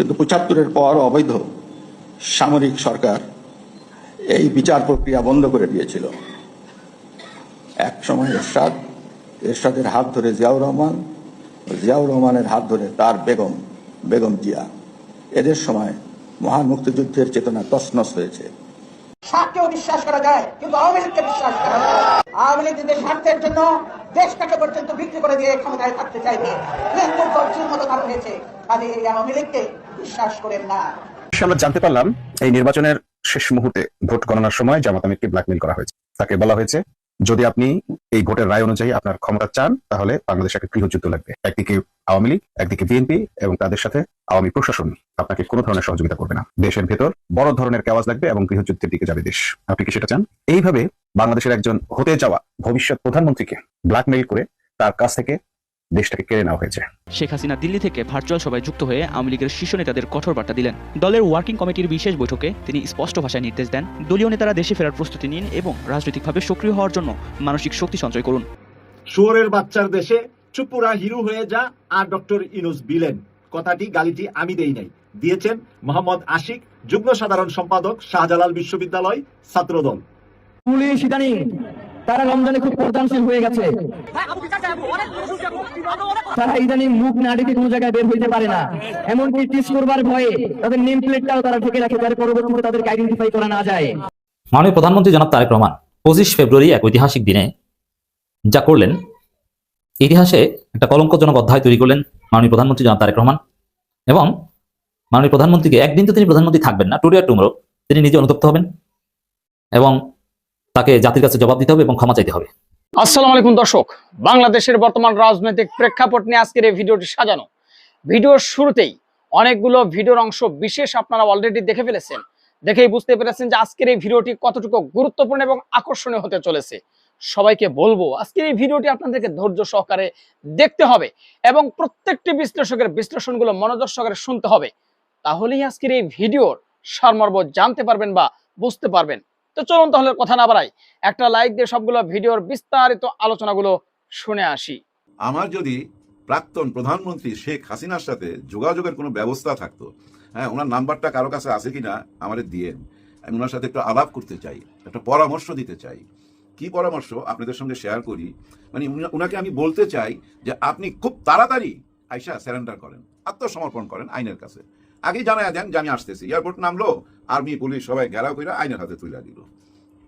কিন্তু ৭৫-এর পর অবৈধ সামরিক সরকার এই বিচার প্রক্রিয়া বন্ধ করে দিয়েছিল। এক সময় এরশাদের হাত ধরে জিয়াউর রহমান, জিয়াউর রহমানের হাত ধরে তার বেগম জিয়া, এদের সময় মহান মুক্তিযুদ্ধের চেতনা তছনছ হয়েছে। সাতকেও বিশ্বাস করা যায়, কিন্তু আওয়ামী লীগকে বিশ্বাস করা যায়। আওয়ামী লীগ নিজের স্বার্থের জন্য দেশটাকে পর্যন্ত বিক্রি করে দিয়ে ক্ষমতায় থাকতে চাইবে। মৃত্যুর গর্জের মতো তারা হয়েছে, কাজে এই আওয়ামী লীগকে বিশ্বাস করেন না। আমরা জানতে পারলাম এই নির্বাচনের শেষ মুহূর্তে ভোট গণনার সময় জামাত আমিরকে ব্ল্যাকমেইল করা হয়েছে। তাকে বলা হয়েছে, যদি আপনি এই ভোটের রায় অনুযায়ী আপনার ক্ষমতা চান, তাহলে বাংলাদেশে একটা গৃহযুদ্ধ লাগবে। একদিকে আওয়ামী লীগ, একদিকে বিএনপি এবং তাদের সাথে আওয়ামী প্রশাসন আপনাকে কোনো ধরনের সহযোগিতা করবে না। দেশের ভেতর বড় ধরনের কেওয়াজ লাগবে এবং গৃহযুদ্ধের দিকে যাবে দেশ। আপনি কি সেটা চান? এইভাবে বাংলাদেশের একজন হতে যাওয়া ভবিষ্যৎ প্রধানমন্ত্রীকে ব্ল্যাকমেইল করে তার কাছ থেকে দেশটাকে কেড়ে নেওয়া হয়েছে। শেখ হাসিনা দিল্লি থেকে ভার্চুয়াল সভায় যুক্ত হয়ে আওয়ামী লীগের শীর্ষ নেতাদের কঠোর বার্তা দিলেন। দলের ওয়ার্কিং কমিটির বিশেষ বৈঠকে তিনি স্পষ্ট ভাষায় নির্দেশ দেন, দলীয় নেতারা দেশে ফেরার প্রস্তুতি নিন এবং রাজনৈতিকভাবে সক্রিয় হওয়ার জন্য মানসিক শক্তি সঞ্চয় করুন। শুয়োরের বাচ্চার দেশে চুপুরা হিরো হয়ে যা আর ডক্টর ইউনূস বিলেন। কথাটি গালিটি আমি দেই নাই, দিয়েছেন মোহাম্মদ আশিক, যুগ্ম সাধারণ সম্পাদক, শাহজালাল বিশ্ববিদ্যালয় ছাত্রদল। পুলিশ ইদানিং তারা রমজানে খুব পর্দানশীল হয়ে গেছে। তারা ইদানিং মুখ না ডেকে কোনো জায়গায় বের হইতে পারে না, এমনকি টিস করবার ভয়ে তাদের নেম প্লেটটাও তারা ঢেকে রাখে, যাতে পরবর্তীতে তাদেরকে আইডেন্টিফাই করা না যায়। মাননীয় প্রধানমন্ত্রী জনাব তারেক রহমান 25 ফেব্রুয়ারি এক ঐতিহাসিক দিনে যা করলেন, ইতিহাসে একটা কলঙ্কজনক অধ্যায় তৈরি করলেন মাননীয় প্রধানমন্ত্রী জনাব তারেক রহমান। এবং মাননীয় প্রধানমন্ত্রীকে একদিন তো তিনি প্রধানমন্ত্রী থাকবেন না, টুডে আর টুমরো তিনি নিজে অনুতপ্ত হবেন এবং তাকে জাতির কাছে জবাব দিতে হবে এবং ক্ষমা চাইতে হবে। আসসালামু আলাইকুম দর্শক, বাংলাদেশের বর্তমান রাজনৈতিক প্রেক্ষাপট নিয়ে আজকের এই ভিডিওটি সাজানো। ভিডিওর শুরুতেই অনেকগুলো ভিডিওর অংশ বিশেষ আপনারা অলরেডি দেখে ফেলেছেন, দেখেই বুঝতে পেরেছেন যে আজকের এই ভিডিওটি কতটুকু গুরুত্বপূর্ণ এবং আকর্ষণীয় হতে চলেছে। সবাইকে বলবো আজকের এই ভিডিওটি আপনাদেরকে ধৈর্য সহকারে দেখতে হবে এবং প্রত্যেকটি বিশ্লেষকের বিশ্লেষণগুলো মনোযোগ সহকারে শুনতে হবে, তাহলেই আজকের এই ভিডিওর সারমর্ম জানতে পারবেন বা বুঝতে পারবেন। তো চলুন তাহলে কথা না বাড়াই, একটা লাইক দিয়ে সবগুলো ভিডিওর বিস্তারিত আলোচনাগুলো শুনে আসি। আমার যদি প্রাক্তন প্রধানমন্ত্রী শেখ হাসিনার সাথে যোগাযোগের কোনো ব্যবস্থা থাকতো, হ্যাঁ, ওনার নাম্বারটা কারো কাছে আছে কিনা আমাদের দিয়ে, আমি ওনার সাথে একটু আলাপ করতে চাই, একটা পরামর্শ দিতে চাই। কি পরামর্শ আপনাদের সঙ্গে শেয়ার করি, মানে ওনাকে আমি বলতে চাই যে আপনি খুব তাড়াতাড়ি আইসা স্যারেন্ডার করেন, আত্মসমর্পণ করেন আইনের কাছে। আগেই জানাই দেন যে আমি আসতেছি। এয়ারপোর্ট নামলো, আর্মি পুলিশ সবাই ঘেরাও করে আইনের হাতে তুলে দিল।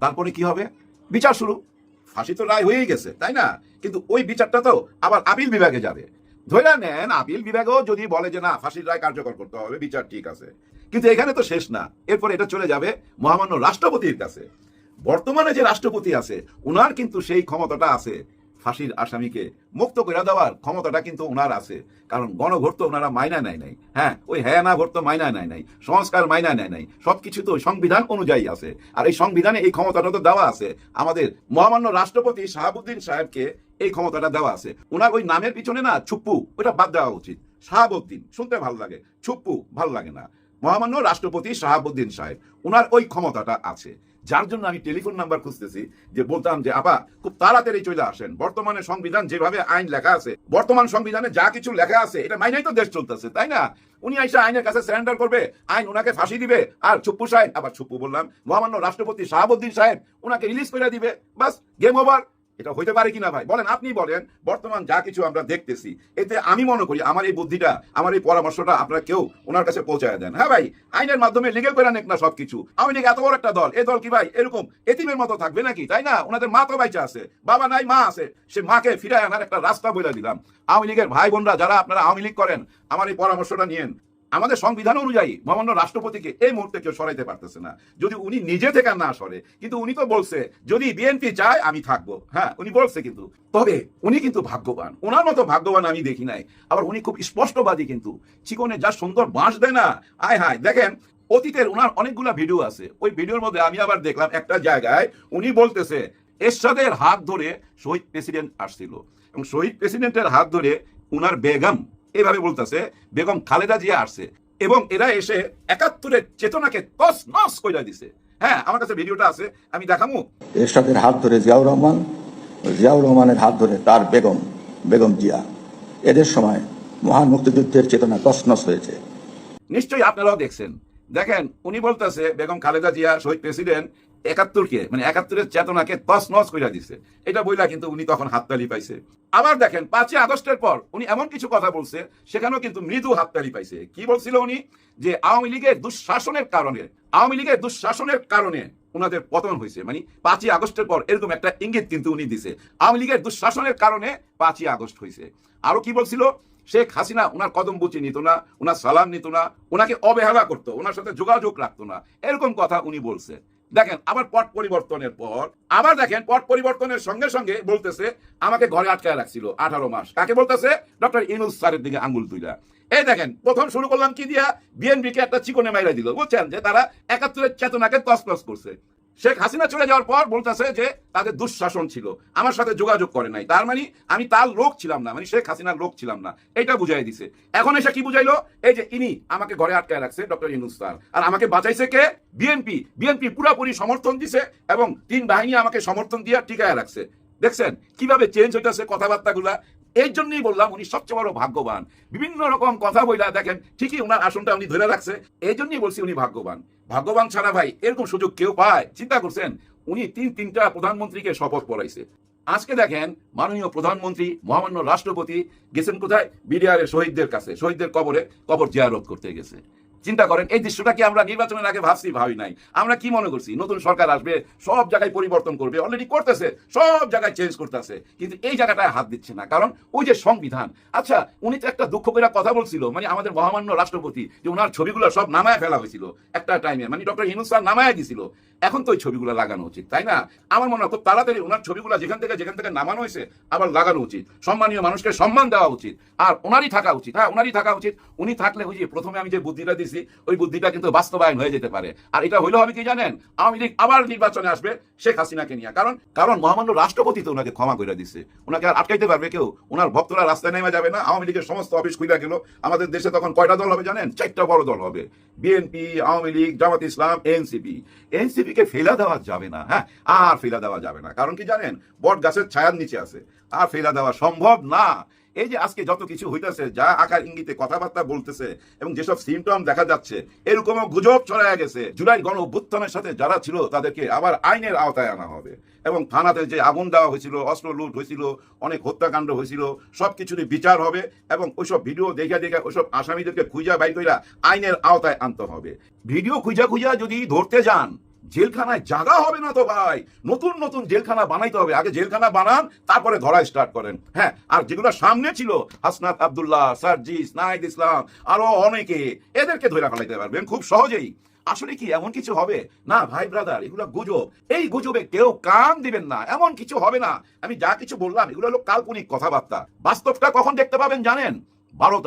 তারপরে কি হবে? বিচার শুরু। ফাঁসি তো রায় হয়েই গেছে, তাই না? কিন্তু ওই বিচারটা তো আবার আপিল বিভাগে যাবে। ধরে নেন আপিল বিভাগও যদি বলে যে না, ফাঁসির রায় কার্যকর করতে হবে, বিচার ঠিক আছে, কিন্তু এখানে তো শেষ না। এরপর এটা চলে যাবে মহামান্য রাষ্ট্রপতির কাছে। বর্তমানে যে রাষ্ট্রপতি আছে, ওনার কিন্তু সেই ক্ষমতাটা আছে, ফাঁসির আসামিকে মুক্ত করে দেওয়ার ক্ষমতাটা কিন্তু ওনার আছে। কারণ গণভোট তো ওনারা মাইনা নেয় নাই, হ্যাঁ, ওই হ্যাঁ না ভোট তো মাইনা নেয় নাই, সংস্কার মাইনা নেয় নাই, সবকিছু তো সংবিধান অনুযায়ী আছে। আর এই সংবিধানে এই ক্ষমতাটা তো দেওয়া আছে আমাদের মহামান্য রাষ্ট্রপতি শাহাবুদ্দিন সাহেবকে, এই ক্ষমতাটা দেওয়া আছে। ওনার ওই নামের পিছনে না ছুপ্পু, ওটা বাদ দেওয়া উচিত। শাহাবুদ্দিন শুনতে ভালো লাগে, ছুপ্পু ভালো লাগে না। মহামান্য রাষ্ট্রপতি শাহাবুদ্দিন সাহেব, ওনার ওই ক্ষমতাটা আছে। যার জন্য আমি টেলিফোন নাম্বার খুঁজতেছি, যে বলতাম যে আপা খুব তাড়াতাড়ি চলে আসেন। বর্তমানে সংবিধান যেভাবে আইন লেখা আছে, বর্তমান সংবিধানে যা কিছু লেখা আছে এটা মাইনেই তো দেশ চলতেছে, তাই না? উনি আইসা আইনের কাছে সারেন্ডার করবে, আইন ওনাকে ফাঁসি দিবে, আর ছুপ্পু সাহেব, আবার ছুপ্পু বললাম, মহামান্য রাষ্ট্রপতি শাহাবুদ্দিন সাহেব ওনাকে রিলিজ করে দিবে, বাস গেম ওভার। এটা হইতে পারে কিনা ভাই বলেন, আপনি বলেন। বর্তমান যা কিছু আমরা দেখতেছি, এতে আমি মনে করি আমার এই বুদ্ধিটা, আমার এই পরামর্শটা আপনারা কেউ ওনার কাছে পৌঁছায় দেন। হ্যাঁ ভাই, আইনের মাধ্যমে লিগেল করে নেক না সবকিছু। আওয়ামী লীগ এত বড় একটা দল, এই দল কি ভাই এরকম এতিমের মতো থাকবে নাকি? তাই না? ওনাদের মা তো বাইচা আছে, বাবা নাই মা আছে, সে মাকে ফিরায় আনার একটা রাস্তা বলে দিলাম। আওয়ামী লীগের ভাই বোনরা যারা আপনারা আওয়ামী লীগ করেন, আমার এই পরামর্শটা নিয়েন। আমাদের সংবিধান অনুযায়ী মহামান্য রাষ্ট্রপতিকে এই মুহূর্তে কেউ সরাইতে পারতেছে না, যদি উনি নিজে থেকে না সরে। কিন্তু উনি তো বলছে যদি বিএনপি চায় আমি থাকবো, হ্যাঁ উনি বলছে, কিন্তু তবে উনি কিন্তু ভাগ্যবান, ওনার মতো ভাগ্যবান আমি দেখি নাই। আবার উনি খুব স্পষ্টবাদী, কিন্তু চিকনে যা সুন্দর বাঁশ দেয় না, আয় হায়। দেখেন অতীতের ওনার অনেকগুলা ভিডিও আছে, ওই ভিডিওর মধ্যে আমি আবার দেখলাম একটা জায়গায় উনি বলতেছে এরশাদের হাত ধরে শহীদ প্রেসিডেন্ট আসছিল, এবং শহীদ প্রেসিডেন্টের হাত ধরে উনার বেগম, এভাবে বলতেছে বেগম খালেদা জিয়া আসছে, এবং এরা এসে ৭১-এর চেতনাকে তছনছ কইরা দিছে। হ্যাঁ, আমার কাছে ভিডিওটা আছে, আমি দেখামু। এরশাদের হাত ধরে জিয়াউর রহমান, জিয়াউর রহমানের হাত ধরে তার বেগম জিয়া, এদের সময় মহান মুক্তিযুদ্ধের চেতনা তছনছ হয়েছে। নিশ্চয়ই আপনারাও দেখছেন। দেখেন উনি বলতেছে বেগম খালেদা জিয়া শহীদ প্রেসিডেন্ট ৭১কে মানে ৭১-এর চেতনাকে তছনছ কইরা দিছে, এটা বইলা কিন্তু উনি তখন হাততালি পাইছে। আবার দেখেন ৫ই আগস্টের পর উনি এমন কিছু কথা বলছে, সেখানেও কিন্তু মৃদু হাততালি পাইছে। কি বলছিল উনি? যে আওয়ামী লীগের দুঃশাসনের কারণে ওনাদের পতন হয়েছে, মানে ৫ই আগস্টের পর এরকম একটা ইঙ্গিত কিন্তু উনি দিছে, আওয়ামী লীগের দুঃশাসনের কারণে ৫ই আগস্ট হয়েছে। আরো কি বলছিল? শেখ হাসিনা ওনার কদম বুচি নিত না, ওনার সালাম নিত না, ওনাকে অবহেলা করতো, ওনার সাথে যোগাযোগ রাখতো না, এরকম কথা উনি বলছে। দেখেন আবার পট পরিবর্তনের সঙ্গে সঙ্গে বলতেছে আমাকে ঘরে আটকায় রাখছিল 18 মাস। কাকে বলতেছে? ডক্টর ইউনূস স্যারের দিকে আঙ্গুল তুইলা। এই দেখেন প্রথম শুরু করলাম কি দিয়া? বিএনপিকে একটা চিকনে মাইরা দিল, বুঝছেন, যে তারা ৭১-এর চেতনাকে তছনছ করছে। শেখ হাসিনা চলে যাওয়ার পর বলতেছে যে তাদের দুঃশাসন ছিল, আমার সাথে যোগাযোগ করে নাই, তার মানে আমি তার লোক ছিলাম না, মানে শেখ হাসিনার লোক ছিলাম না, এটা বুঝাই দিছে। এখন এসে কি বুঝাইলো? এই যে ইনি আমাকে ঘরে আটকায় রাখছে ডক্টর ইউনূস স্যার, আর আমাকে বাঁচাইছে কে? বিএনপি পুরোপুরি সমর্থন দিছে এবং ৩ বাহিনী আমাকে সমর্থন দিয়ে টিকায় রাখছে। দেখছেন কিভাবে চেঞ্জ হইতেছে কথাবার্তাগুলা? এই জন্যই বললাম উনি সবচেয়ে বড় ভাগ্যবান। বিভিন্ন রকম কথা বইলা দেখেন ঠিকই ওনার আসনটা উনি ধরে রাখছে, এই জন্যই বলছি উনি ভাগ্যবান ছাড়া ভাই এরকম সুযোগ কেউ পায়? চিন্তা করছেন উনি তিনটা প্রধানমন্ত্রীকে শপথ পড়াইছে। আজকে দেখেন মাননীয় প্রধানমন্ত্রী মহামান্য রাষ্ট্রপতি গেছেন কোথায়? বিডিআর শহীদদের কাছে, শহীদদের কবর জিয়ারত করতে গেছে। চিন্তা করেন এই দৃশ্যটা কি আমরা নির্বাচনের আগে ভাবি নাই? আমরা কি মনে করছি নতুন সরকার আসবে, সব জায়গায় পরিবর্তন করবে, অলরেডি করতেছে, সব জায়গায় চেঞ্জ করতেছে, কিন্তু এই জায়গাটায় হাত দিচ্ছে না। কারণ ওই যে সংবিধান। আচ্ছা উনি তো একটা দুঃখ করে কথা বলছিল, মানে আমাদের মহামান্য রাষ্ট্রপতি, যে ওনার ছবিগুলো সব নামায় ফেলা হয়েছিল একটা টাইমে, মানে ডক্টর ইউনূস স্যার নামায় দিছিল। এখন তো ওই ছবিগুলো লাগানো উচিত, তাই না? আমার মনে হয় খুব তাড়াতাড়ি ওনার ছবিগুলো যেখান থেকে নামানো হয়েছে আবার লাগানো উচিত। সম্মানীয় মানুষকে সম্মান দেওয়া উচিত, আর ওনারই থাকা উচিত। হ্যাঁ ওনারই থাকা উচিত। উনি থাকলে ওই যে প্রথমে আমি যে বুদ্ধিটা দিছি ওই বুদ্ধিটা কিন্তু বাস্তবায়ন হয়ে যেতে পারে। আর এটা হইলে হবে কি জানেন? আওয়ামী লীগ আবার নির্বাচনে আসবে শেখ হাসিনাকে নিয়ে। কারণ মহামান্য রাষ্ট্রপতি তো ওনাকে ক্ষমা করে দিচ্ছে, ওনাকে আর আটকাইতে পারবে কেউ? ওনার ভক্তরা রাস্তায় নেমে যাবে না। আওয়ামী লীগের সমস্ত অফিস খুলে গেল। আমাদের দেশে তখন কয়টা দল হবে জানেন? 4টা বড় দল হবে, বিএনপি, আওয়ামী লীগ, জামাত ইসলাম, এনসিপি কে ফেলা দেওয়া যাবে না। হ্যাঁ আর ফেলা দেওয়া যাবে না। কারণ কি জানেন? বট গাছের ছায়ার নিচে আছে, আর ফেলা দেওয়া সম্ভব না। এই যে আজকে যত কিছু হইতেছে, যা আকার ইঙ্গিতে কথাবার্তা বলতেছে এবং যেসব সিমটম দেখা যাচ্ছে, এরকমও গুজব ছড়ায় গেছে জুলাই গণ অভ্যুত্থানের সাথে যারা ছিল তাদেরকে আবার আইনের আওতায় আনা হবে, এবং থানাতে যে আগুন দেওয়া হয়েছিল, অস্ত্র লুট হয়েছিল, অনেক হত্যাকাণ্ড হয়েছিল, সবকিছুরই বিচার হবে এবং ওইসব ভিডিও দেখে ওইসব আসামিদেরকে খুঁজা বাইর কইরা আইনের আওতায় আনতে হবে। ভিডিও খুঁজা যদি ধরতে যান জেলখানায় জায়গা হবে না তো ভাই, নতুন জেলখানা বানাইতে হবে। আগে জেলখানা বানান, তারপরে ধরা স্টার্ট করেন। হ্যাঁ আর যেগুলো সামনে ছিল হাসনাত আব্দুল্লাহ, সার্জিস, নাহিদ ইসলাম, আরো অনেকে, এদেরকে ধরে ফেলাইতে পারবেন খুব সহজেই। আসলে কি এমন কিছু হবে না ভাই ব্রাদার? এগুলো গুজব, এই গুজবে কেউ কান দিবেন না, এমন কিছু হবে না। আমি যা কিছু বললাম এগুলো হলো কাল্পনিক কথাবার্তা। বাস্তবটা কখন দেখতে পাবেন জানেন? 12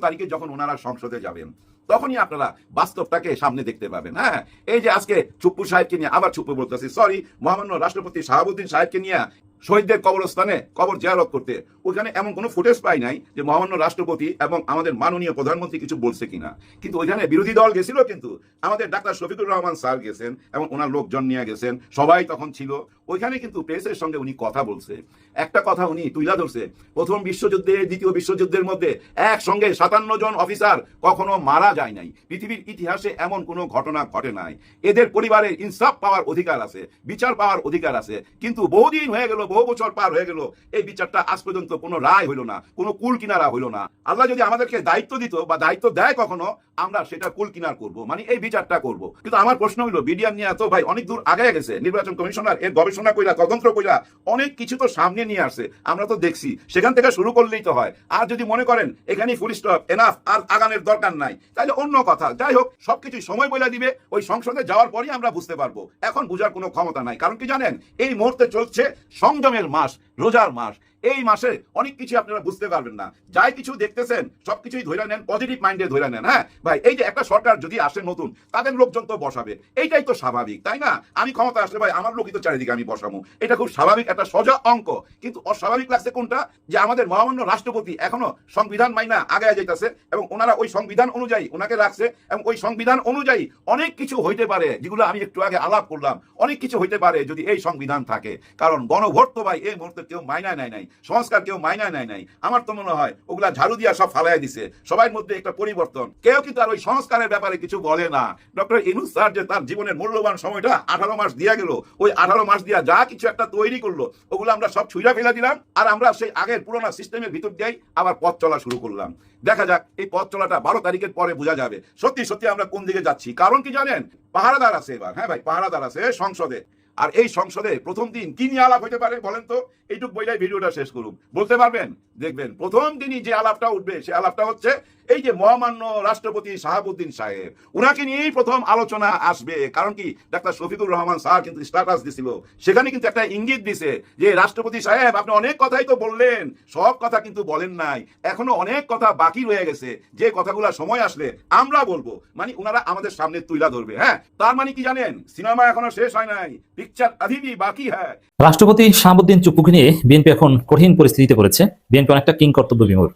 তারিখে যখন ওনারা সংসদে যাবেন তখনই আপনারা বাস্তবটাকে সামনে দেখতে পাবেন। হ্যাঁ এই যে আজকে চুপ্পু সাহেবকে নিয়ে, আবার চুপ্পু বলতেছি, সরি, মহামান্য রাষ্ট্রপতি শাহাবুদ্দিন সাহেবকে নিয়ে শহীদদের কবরস্থানে কবর জিয়ারত করতে, ওইখানে এমন কোনো ফুটেজ পাই নাই যে মহামান্য রাষ্ট্রপতি এবং আমাদের মাননীয় প্রধানমন্ত্রী কিছু বলছে কিনা। কিন্তু ওইখানে বিরোধী দল গেছিল, কিন্তু আমাদের ডাক্তার শফিকুর রহমান স্যার গেছেন এবং ওনার লোকজন নিয়ে গেছেন, সবাই তখন ছিল ওইখানে। কিন্তু প্রেসের সঙ্গে উনি কথা বলছে, একটা কথা উনি তুইলা ধরছে, প্রথম বিশ্বযুদ্ধে, দ্বিতীয় বিশ্বযুদ্ধের মধ্যে একসঙ্গে 57 জন অফিসার কখনো মারা যায় নাই, পৃথিবীর ইতিহাসে এমন কোনো ঘটনা ঘটে নাই। এদের পরিবারের ইনসাফ পাওয়ার অধিকার আছে, বিচার পাওয়ার অধিকার আছে। কিন্তু বহুদিন হয়ে গেল, বহু বছর পার হয়ে গেল, এই বিচারটা আজ পর্যন্ত কোনো রায় হইল না, কোনো কুল কিনারা হইল না। আল্লাহ যদি আমাদেরকে দায়িত্ব দিত বা দায়িত্ব দেয় কখনো, আমরা সেটা কুল কিনার করবো, মানে এই বিচারটা করব। কিন্তু আমার প্রশ্ন হইল বিডিআর নিয়ে তো ভাই অনেক দূর আগে গেছে, নির্বাচন কমিশনার এর গবেষণা কইরা, তদন্ত কইরা অনেক কিছু তো সামনে নিয়ে আসছে, আমরা তো দেখছি। সেখান থেকে শুরু করলেই তো হয়। আর যদি মনে করেন এখানেই ফুল স্টপ, এনাফ, আর আগানোর দরকার নাই, তাহলে অন্য কথা। যাই হোক, সবকিছু সময় বলে দিবে, ওই সংসদে যাওয়ার পরই আমরা বুঝতে পারবো। এখন বুঝার কোনো ক্ষমতা নাই। কারণ কি জানেন? এই মুহূর্তে চলছে সংযমের মাস, রোজার মাস। এই মাসে অনেক কিছু আপনারা বুঝতে পারবেন না, যাই কিছু দেখতেছেন সবকিছুই ধরে নেন, পজিটিভ মাইন্ডে ধরে নেন। হ্যাঁ ভাই, এই যে একটা সরকার যদি আসে নতুন, তাদের লোকজন তো বসাবে, এইটাই তো স্বাভাবিক, তাই না? আমি ক্ষমতা আসলে ভাই আমার লোকই তো চারিদিকে আমি বসাবো, এটা খুব স্বাভাবিক, একটা সোজা অঙ্ক। কিন্তু অস্বাভাবিক লাগছে কোনটা? যে আমাদের মহামান্য রাষ্ট্রপতি এখনো সংবিধান মাইনা আগে যাইতেছে এবং ওনারা ওই সংবিধান অনুযায়ী ওনাকে রাখছে, এবং ওই সংবিধান অনুযায়ী অনেক কিছু হইতে পারে, যেগুলো আমি একটু আগে আলাপ করলাম, অনেক কিছু হইতে পারে যদি এই সংবিধান থাকে। কারণ গণভোট তো ভাই এই মুহূর্তে কেউ মাইনা নেয় নাই। সংস্কার কেউ মাইনায় নেয় নাই। আমার তো মনে হয় ওগুলা ঝাড়ু দিয়া সব ফালাই দিছে, সবার মধ্যে একটা পরিবর্তন। কেউ কিন্তু আর ওই সংস্কারের ব্যাপারে কিছু বলে না। ডক্টর ইউনূস স্যার যে তার জীবনের মূল্যবান সময়টা 18 মাস দিয়া গেল, ওই 18 মাস দিয়া যা কিছু একটা তৈরি করলো ওগুলো আমরা সব ছুঁড়া ফেলা দিলাম, আর আমরা সেই আগের পুরোনো সিস্টেমের ভিতর দিয়েই আবার পথ চলা শুরু করলাম। দেখা যাক এই পথ চলাটা 12 তারিখের পরে বোঝা যাবে সত্যি সত্যি আমরা কোন দিকে যাচ্ছি। কারণ কি জানেন, পাহারাদার আছে এবার। হ্যাঁ ভাই, পাহারাদার আছে সংসদে। আর এই সংসদে প্রথম দিন কি নিয়ে আলাপ হইতে পারে বলেন তো? এইটুক বইলাই ভিডিওটা শেষ করুন, বলতে পারবেন? দেখবেন প্রথম দিনই যে আলাপটা উঠবে সে আলাপটা হচ্ছে এই যে মহামান্য রাষ্ট্রপতি শাহাবুদ্দিন সাহেব, উনাকে নিয়েই প্রথম আলোচনা আসবে। কারণ কি, ডাক্তার শফিকুর রহমান স্যার কিন্তু স্ট্যাটাস দিছিল, সেখানে কিন্তু একটা ইঙ্গিত দিছে যে রাষ্ট্রপতি সাহেব আপনি অনেক কথাই তো বললেন, সব কথা কিন্তু বলেন নাই, এখনো অনেক কথা বাকি রয়ে গেছে, যে কথাগুলো সময় আসলে আমরা বলবো। মানে উনারা আমাদের সামনে তুইলা ধরবে। হ্যাঁ, তার মানে কি জানেন, সিনেমা এখনো শেষ হয় নাই, পিকচার আধি ভি বাকি হ্যায়। রাষ্ট্রপতি শাহাবুদ্দিন চুপ্পুকে নিয়ে বিএনপি এখন কঠিন পরিস্থিতিতে পড়েছে। বিএনপি অনেকটা কিং কর্তব্য বিমূঢ়।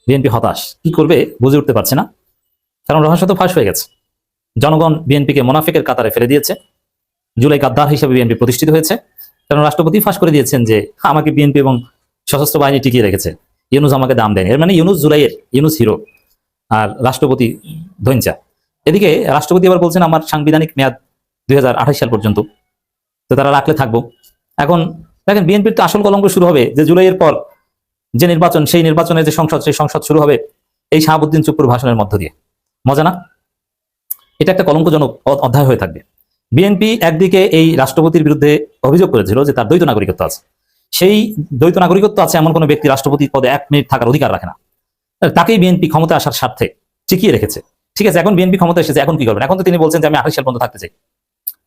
বিএনপি হতাশ, কি করবে বুঝে উঠতে পারছে না, কারণ রহস্য তো ফাঁস হয়ে গেছে। জনগণ বিএনপিকে মুনাফিকের কাতারে ফেলে দিয়েছে। জুলাই গাদ্দার হিসেবে বিএনপি প্রতিষ্ঠিত হয়েছে, কারণ রাষ্ট্রপতি ফাঁস করে দিয়েছেন যে আমাকে বিএনপি এবং সশস্ত্র বাহিনী টিকিয়ে রেখেছে, ইউনূস আমাকে দাম দেয়নি। এর মানে ইউনূস জুলাইয়ের, ইউনূস হিরো আর রাষ্ট্রপতি ধৈঞ্চা। এদিকে রাষ্ট্রপতি আবার বলছেন আমার সাংবিধানিক মেয়াদ 2028 সাল পর্যন্ত, তো তারা রাখলে থাকবো। এখন দেখেন বিএনপির তো আসল কলঙ্ক শুরু হবে যে জুলাইয়ের পর যে নির্বাচন, সেই নির্বাচনের যে সংসদ, সেই সংসদ শুরু হবে এই শাহাবুদ্দিন চুপ্পুর ভাষণের মধ্য দিয়ে। মজা না? এটা একটা কলঙ্কজনক অধ্যায় হয়ে থাকবে। বিএনপি একদিকে এই রাষ্ট্রপতির বিরুদ্ধে অভিযোগ করেছিল যে তার দ্বৈত নাগরিকত্ব আছে। সেই দ্বৈত নাগরিকত্ব আছে এমন কোনো ব্যক্তি রাষ্ট্রপতি পদে 1 মিনিট থাকার অধিকার রাখে না। তাকেই বিএনপি ক্ষমতা আসার স্বার্থে টিকিয়ে রেখেছে। ঠিক আছে, এখন বিএনপি ক্ষমতা এসেছে, এখন কি করবেন? এখন তো তিনি বলছেন যে আমি 28 সাল পর্যন্ত থাকতে চাই।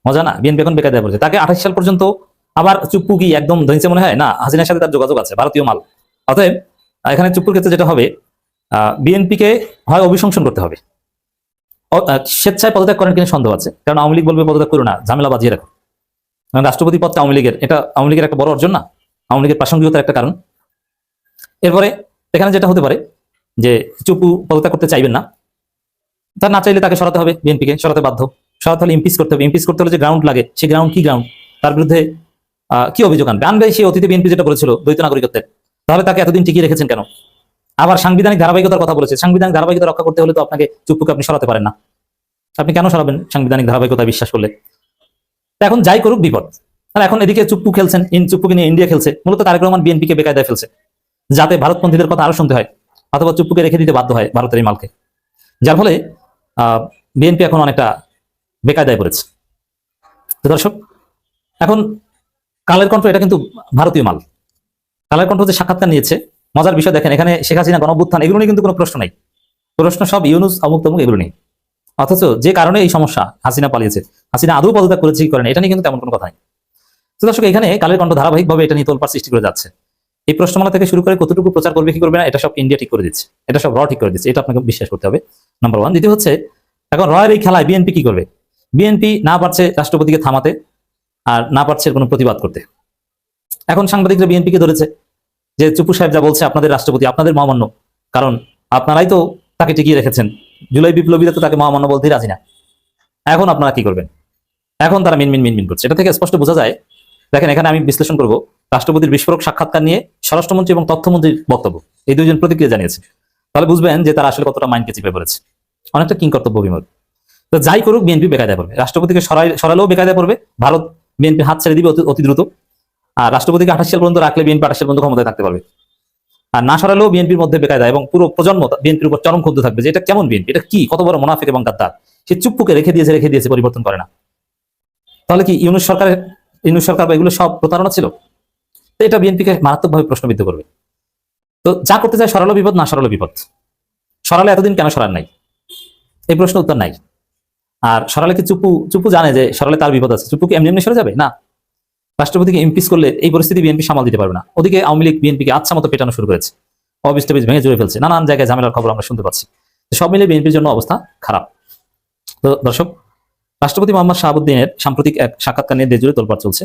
মজা না? বিএনপি এখন বেকায়দায় পড়েছে। তাকে 28 সাল পর্যন্ত আবার চুপ্পু কি একদম ধৈর্য মনে হয় না? হাসিনার সাথে তার যোগাযোগ আছে, ভারতীয় মাল। অতএব এখানে চুপ্পুর ক্ষেত্রে যেটা হবে, বিএনপিকে হয় অভিশংসন করতে হবে, স্বেচ্ছায় পদত্যাগ করেন কিনা সন্দেহ আছে, কারণ আওয়ামী লীগ বলবে পদত্যাগ করো না, ঝামেলা বাজিয়ে রাখো। কারণ রাষ্ট্রপতি পদটা আওয়ামী লীগের, এটা আওয়ামী লীগের একটা বড় অর্জন না, আওয়ামী লীগের প্রাসঙ্গিকতার একটা কারণ। এরপরে এখানে যেটা হতে পারে যে চুপ্পু পদত্যাগ করতে চাইবেন না, তার না চাইলে তাকে সরাতে হবে, বিএনপিকে সরাতে বাধ্য। সরাতে হলে ইমপিচ করতে হবে। ইমপিচ করতে হলে যে গ্রাউন্ড লাগে, সেই গ্রাউন্ড কি গ্রাউন্ড, তার বিরুদ্ধে কি অভিযোগ আনবে সেই অতীতে বিএনপি যেটা করেছিল দ্বৈত নাগরিকত্বের, তাহলে তাকে এতদিন টিকিয়ে রেখেছেন কেন? আবার সাংবিধানিক ধারাবাহিকতার কথা বলেছে। সাংবিধানিক ধারাবাহিকতা রক্ষা করতে হলে তো আপনাকে চুপ্পুকে আপনি সরাতে পারেন না। আপনি কেন সরাবেন সাংবিধানিক ধারাবাহিকতা বিশ্বাস করলে? এখন যাই করুক বিপদ। আর এখন এদিকে চুপ্পু খেলছেন, চুপ্পুকে নিয়ে ইন্ডিয়া খেলছে। মূলত তারেক রহমান বিএনপিকে বেকায়দায় ফেলছে, যাতে ভারতপন্থীদের কথা আরো শুনতে হয় অথবা চুপ্পুকে রেখে দিতে বাধ্য হয় ভারতের এই মালকে। যার ফলে বিএনপি এখন অনেকটা বেকায়দায় পড়েছে। তো দর্শক, এখন কালের কণ্ঠ এটা কিন্তু ভারতীয় মাল। কালের কণ্ঠ যে সাক্ষাৎকার নিয়েছে, মজার বিষয় দেখেন, এখানে শেখ হাসিনা, গণঅভ্যুত্থান এগুলো নিয়ে কিন্তু কোনো প্রশ্ন নাই। প্রশ্ন সব ইউনূস, অমুক তমুক এগুলো নেই। অথচ যে কারণে এই সমস্যা, হাসিনা পালিয়েছে, হাসিনা আদৌ পদত্যাগ করেছে কি করেন, এটা নিয়ে কিন্তু তেমন কোনো কথা নেই। তো দর্শক, এখানে কালের কণ্ঠ ধারাবাহিকভাবে এটা নিয়ে তোলপাড় সৃষ্টি করে যাচ্ছে। এই প্রশ্নমালা থেকে শুরু করে কতটুকু প্রচার করবে কি করবে না, এটা সব ইন্ডিয়া ঠিক করে দিচ্ছে, এটা সব র ঠিক করে দিচ্ছে। এটা আপনাকে বিশ্বাস করতে হবে, নাম্বার 1। দ্বিতীয় হচ্ছে, এখন রয়ের এই খেলায় বিএনপি কি করবে? বিএনপি না পারছে রাষ্ট্রপতিকে থামাতে, আর না পারছে কোনো প্রতিবাদ করতে। এখন সাংবাদিকরা বিএনপিকে ধরেছে যে চুপ্পু সাহেব যা বলছে আপনাদের রাষ্ট্রপতি, আপনাদের মহামান্য, কারণ আপনারাই তো তাকে টিকিয়ে রেখেছেন। জুলাই বিপ্লবীরা তো তাকে মহামান্য বলতেই রাজি না। এখন আপনারা কি করবেন? এখন তারা মিনমিন করছে। এটা থেকে স্পষ্ট বোঝা যায়। দেখেন, এখানে আমি বিশ্লেষণ করব রাষ্ট্রপতির বিস্ফোরক সাক্ষাৎকার নিয়ে স্বরাষ্ট্রমন্ত্রী এবং তথ্যমন্ত্রীর বক্তব্য, এই দুইজন প্রতিক্রিয়া জানিয়েছে। তাহলে বুঝবেন যে তারা আসলে কতটা মাইন্ডকে চিপে পড়েছে, অনেকটা কিং কর্তব্য বিমূঢ়। তো যাই করুক বিএনপি বেকায়দায় পড়বে, রাষ্ট্রপতিকে সরালেও বেকায়দায় পড়বে, ভারত বিএনপি হাত ছেড়ে দিবে অতি দ্রুত। আর রাষ্ট্রপতিকে 28 সাল পর্যন্ত রাখলে বিএনপি 28 সাল পর্যন্ত ক্ষমতায় থাকতে পারবে। আর না সরালেও বিএনপির মধ্যে বেকায়দা, এবং পুরো প্রজন্ম বিএনপির উপর চরম ক্ষুব্ধ থাকবে যে এটা কেমন বিএনপি, এটা কি, কত বড় মুনাফিক এবং গাদ্দার। সে চুপ্পুকে রেখে দিয়েছে, পরিবর্তন করে না। তাহলে কি ইউনূস সরকার বা এগুলো সব প্রতারণা ছিল? তো এটা বিএনপিকে মারাত্মকভাবে প্রশ্নবিদ্ধ করবে। তো যা করতে চায়, সরালো বিপদ, না সরালো বিপদ। সরালে এতদিন কেন সরার নাই, এই প্রশ্ন উত্তর নাই। আর সরালে কি চুপ্পু জানে যে সরালে তার বিপদ আছে? চুপ্পু কি এমনি সরে যাবে? না। রাষ্ট্রপতিকে ইমপিচ করলে এই পরিস্থিতি বিএনপি সামাল দিতে পারবে না। ওদিকে আওয়ামী লীগ বিএনপিকে আচ্ছা মতো পেটানো শুরু করেছে, অবিস্টাবিজ ভেঙে জুড়ে ফেলছে, নানান জায়গায় ঝামেলার খবর আমরা শুনতে পাচ্ছি। সব মিলে বিএনপির জন্য অবস্থা খারাপ। তো দর্শক, রাষ্ট্রপতি মোহাম্মদ শাহাবুদ্দিনের সাম্প্রতিক এক সাক্ষাৎকার নিয়ে দেশ জুড়ে তোলপাড় চলছে।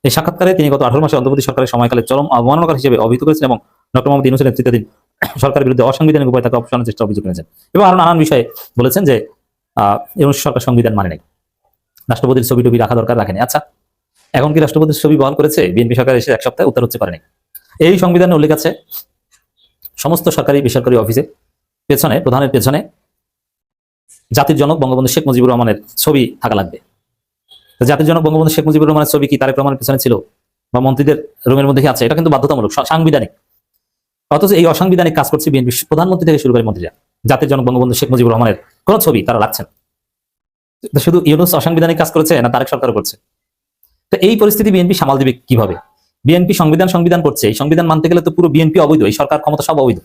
এই সাক্ষাৎকারে তিনি গত 18 মাসে অন্তর্বর্তী সরকারের সময়কালে চরম অবমাননাকর হিসেবে অভিহিত করেছেন এবং ডক্টর মোহাম্মদ ইউনূসের নেতৃত্বাধীন সরকারের বিরুদ্ধে অসাংবিধানিক উপায় তাকে অপসারণের চেষ্টা অভিযোগ করেছেন এবং আরো নানান বিষয়ে বলেছেন যে ইউনূস সরকার সংবিধান মানে নাই, রাষ্ট্রপতির ছবি টবি রাখা দরকার, রাখেনি। আচ্ছা, এখন কি রাষ্ট্রপতির ছবি বহন করেছে বিএনপি সরকার এসে এক সপ্তাহে? উত্তর হচ্ছে পারেনি। এই সংবিধানে উল্লেখ আছে সমস্ত সরকারি বেসরকারি অফিসে পেছনে, প্রধানের পেছনে জাতির জনক বঙ্গবন্ধু শেখ মুজিবুর রহমানের ছবি থাকা লাগবে। তো জাতির জনক বঙ্গবন্ধু শেখ মুজিবুর রহমানের ছবি কি তারেক রহমানের পেছনে ছিল বা মন্ত্রীদের রুমের মধ্যে কি আছে? এটা কিন্তু বাধ্যতামূলক, সাংবিধানিক। অথচ এই অসাংবিধানিক কাজ করছে বিএনপি প্রধানমন্ত্রী থেকে শুরু করে মন্ত্রীরা। জাতির জনক বঙ্গবন্ধু শেখ মুজিবুর রহমানের কোন ছবি তারা রাখছেন। শুধু ইউনূস অসাংবিধানিক কাজ করেছে না তারেক সরকার করছে? তো এই পরিস্থিতি বিএনপি সামাল দিবে কিভাবে? বিএনপি সংবিধান করছে, এই সংবিধান মানতে গেলে তো পুরো বিএনপি অবৈধ, এই সরকার ক্ষমতা সব অবৈধ।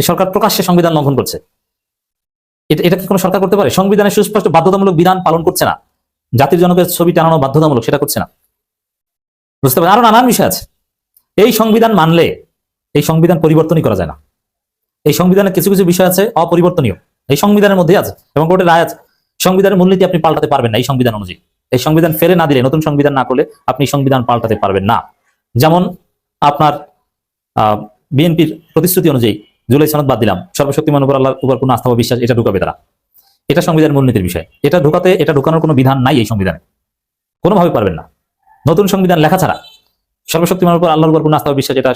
এই সরকার প্রকাশ্যে সংবিধান লঙ্ঘন করছে। এটা কি কোনো সরকার করতে পারে? সংবিধানের সুস্পষ্ট বাধ্যতামূলক বিধান পালন করছে না, জাতির জনকের ছবি টানানো বাধ্যতামূলক সেটা করছে না, বুঝতে পারেন? আরো নানান বিষয় আছে। এই সংবিধান মানলে এই সংবিধান পরিবর্তনই করা যায় না। এই সংবিধানের কিছু কিছু বিষয় আছে অপরিবর্তনীয়, এই সংবিধানের মধ্যে আছে এবং কোর্টের রায় আছে। সংবিধানের মূলনীতি আপনি পাল্টাতে পারবেন না এই সংবিধান অনুযায়ী। এই সংবিধান ফেলে না দিলে, নতুন সংবিধান না করলে আপনি সংবিধান পাল্টাতে পারবেন না। যেমন আপনার বিএনপির প্রতিশ্রুতি অনুযায়ী জুলাই সনদ বাদ দিলাম, সর্বশক্তিমান উপর আল্লাহর উপর কোনো আস্থা বা বিশ্বাস, এটা ঢুকাবে তারা। এটা সংবিধান মূলনীতির বিষয়, এটা ঢুকানোর কোনো বিধান নাই এই সংবিধানে, কোনোভাবে পারবেন না। নতুন সংবিধান লেখা ছাড়া সর্বশক্তিমানের উপর আল্লাহর উপর কোনো আস্থা বা বিশ্বাস, এটা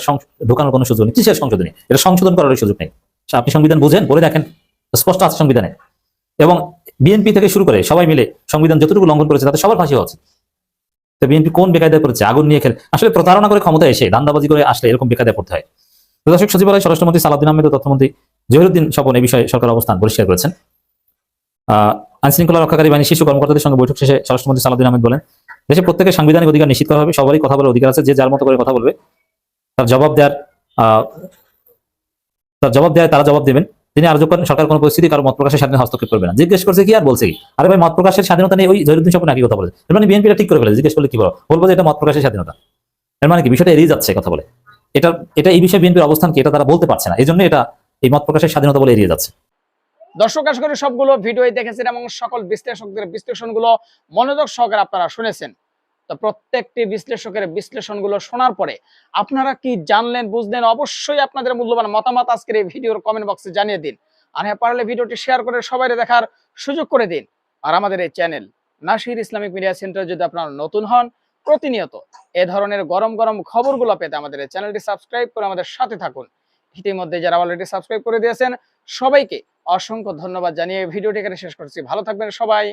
ঢুকানোর কোনো সুযোগ নেই। কিসের সংশোধনী? এটা সংশোধন করার সুযোগ নেই। আপনি সংবিধান বুঝেন, পড়ে দেখেন, স্পষ্ট আছে সংবিধানে। এবং বিএনপি থেকে শুরু করে সবাই মিলে সংবিধান যতটুকু লঙ্ঘন করেছে তাতে সবার ফাঁসি হচ্ছে। তো বিএনপি কোন বেকায়দায় পড়েছে? আগুন নিয়ে খেলে, আসলে প্রতারণা করে ক্ষমতায় এসে ধান্দাবাজি করে আসলে এরকম বেকায়দায় পড়তে হয়। প্রশাসক সচিবালয় স্বরাষ্ট্রমন্ত্রী সালাউদ্দিন আহমেদ ও তথ্যমন্ত্রী জহিরুদ্দিন স্বপন এই বিষয়ে সরকার অবস্থান পরিষ্কার করেছেন। আইন শৃঙ্খলা রক্ষাকারী বাহিনীর শীর্ষ কর্মকর্তাদের সঙ্গে বৈঠক শেষে স্বরাষ্ট্রমন্ত্রী সালাউদ্দিন আহমেদ বলেন, দেশে প্রত্যেকের সাংবিধানিক অধিকার নিশ্চিত করা হবে, সবারই কথা বলার অধিকার আছে। যে যার মতো করে কথা বলবে তার জবাব দেয় তারা জবাব দেবেন। তিনি আরো করেন, সরকার কোনো পরিস্থিতি কারো মত প্রকাশের স্বাধীনতা হস্তক্ষেপ করবে না। জিজ্ঞেস করছে কি আর বলছে কি? আরে ভাই, মত প্রকাশের স্বাধীনতা নেই, ওই জহিরুদ্দিন স্বপন একই কথা বলেছে। এর মানে বিএনপিটা ঠিক করে ফেলে, জিজ্ঞেস করলে কি বলবো যে এটা মত প্রকাশের স্বাধীনতা। এর মানে কি বিষয়টা এড়িয়ে যাচ্ছে কথা বলে? এটা এই বিষয়ে বিএনপির অবস্থান কি এটা তারা বলতে পারছে না, এই জন্য এটা এই মত প্রকাশের স্বাধীনতা বলে এড়িয়ে যাচ্ছে। দর্শক আশা করি সবগুলো ভিডিওই দেখেছেন এবং সকল বিশ্লেষকদের বিশ্লেষণগুলো মনোযোগ সহকারে আপনারা শুনেছেন। তো প্রত্যেকটি বিশ্লেষকের বিশ্লেষণগুলো শোনার পরে আপনারা কি জানলেন, বুঝলেন? অবশ্যই আপনাদের মূল্যবান মতামত আজকের এই ভিডিওর কমেন্ট বক্সে জানিয়ে দিন। আর হ্যাঁ, পারলে ভিডিওটি শেয়ার করে সবাই দেখার সুযোগ করে দিন। আর আমাদের এই channel Nasir Islamic media centre যদি আপনারা নতুন হন, প্রতিনিয়ত এ ধরনের গরম গরম খবরগুলো পেতে আমাদের এই চ্যানেলটি সাবস্ক্রাইব করে আমাদের সাথে থাকুন। ইতিমধ্যে যারা অলরেডি সাবস্ক্রাইব করে দিয়েছেন সবাইকে অসংখ্য ধন্যবাদ জানিয়ে ভিডিওটি এখানে শেষ করছি। ভালো থাকবেন সবাই,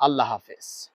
আল্লাহ হাফেজ।